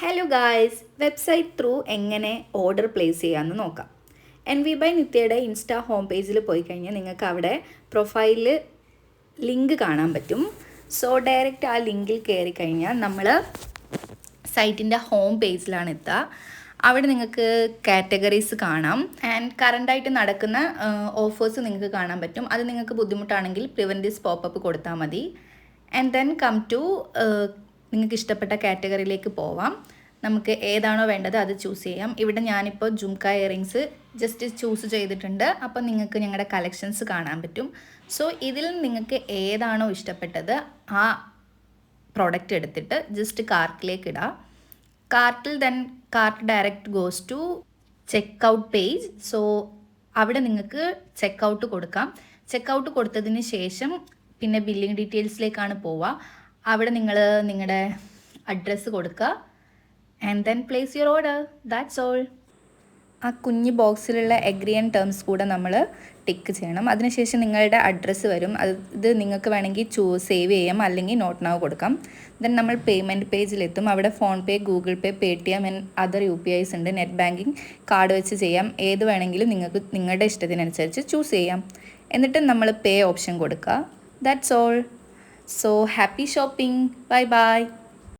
Hello guys, website through എങ്ങനെ order place ചെയ്യാമെന്ന് നോക്കാം. NV by നിത്യയുടെ ഇൻസ്റ്റാ ഹോം പേജിൽ പോയി കഴിഞ്ഞാൽ നിങ്ങൾക്ക് അവിടെ പ്രൊഫൈലിൽ ലിങ്ക് കാണാൻ പറ്റും. സോ ഡയറക്റ്റ് ആ ലിങ്കിൽ കയറി കഴിഞ്ഞാൽ നമ്മൾ സൈറ്റിൻ്റെ ഹോം പേജിലാണ് എത്തുക. അവിടെ നിങ്ങൾക്ക് കാറ്റഗറീസ് കാണാം ആൻഡ് കറണ്ടായിട്ട് നടക്കുന്ന ഓഫേഴ്സ് നിങ്ങൾക്ക് കാണാൻ പറ്റും. അത് നിങ്ങൾക്ക് ബുദ്ധിമുട്ടാണെങ്കിൽ പ്രിവെൻറ്റ് ദിസ് പോപ്പപ്പ് കൊടുത്താൽ മതി. ആൻഡ് ദെൻ കം ടു നിങ്ങൾക്ക് ഇഷ്ടപ്പെട്ട കാറ്റഗറിയിലേക്ക് പോവാം. നമുക്ക് ഏതാണോ വേണ്ടത് അത് ചൂസ് ചെയ്യാം. ഇവിടെ ഞാനിപ്പോൾ ജുംക്ക ഇയറിങ്സ് ജസ്റ്റ് ചൂസ് ചെയ്തിട്ടുണ്ട്. അപ്പോൾ നിങ്ങൾക്ക് ഞങ്ങളുടെ കളക്ഷൻസ് കാണാൻ പറ്റും. സോ ഇതിൽ നിങ്ങൾക്ക് ഏതാണോ ഇഷ്ടപ്പെട്ടത് ആ പ്രോഡക്റ്റ് എടുത്തിട്ട് ജസ്റ്റ് കാർട്ടിലേക്ക് ഇടാം. കാർട്ടിൽ then cart direct goes to checkout page. So അവിടെ നിങ്ങൾക്ക് ചെക്കൗട്ട് കൊടുക്കാം. ചെക്കൗട്ട് കൊടുത്തതിന് ശേഷം പിന്നെ ബില്ലിംഗ് ഡീറ്റെയിൽസിലേക്കാണ് പോവുക. അവിടെ നിങ്ങൾ നിങ്ങളുടെ അഡ്രസ്സ് കൊടുക്കുക and then place your order. That's all. ആ കുഞ്ഞ് ബോക്സിലുള്ള എഗ്രി ആൻഡ് ടേംസ് കൂടെ നമ്മൾ ടിക്ക് ചെയ്യണം. അതിനുശേഷം നിങ്ങളുടെ അഡ്രസ്സ് വരും. ഇത് നിങ്ങൾക്ക് വേണമെങ്കിൽ സേവ് ചെയ്യാം, അല്ലെങ്കിൽ നോട്ട് നൗ കൊടുക്കാം. ദെൻ നമ്മൾ പേയ്മെൻറ്റ് പേജിലെത്തും. അവിടെ phone pay, Google pay, Paytm and other UPIs ഉണ്ട്. നെറ്റ് ബാങ്കിങ്, കാർഡ് വെച്ച് ചെയ്യാം. ഏത് വേണമെങ്കിലും നിങ്ങൾക്ക് നിങ്ങളുടെ ഇഷ്ടത്തിനനുസരിച്ച് ചൂസ് ചെയ്യാം. എന്നിട്ട് നമ്മൾ പേ ഓപ്ഷൻ കൊടുക്കുക. That's all. So happy shopping. Bye bye.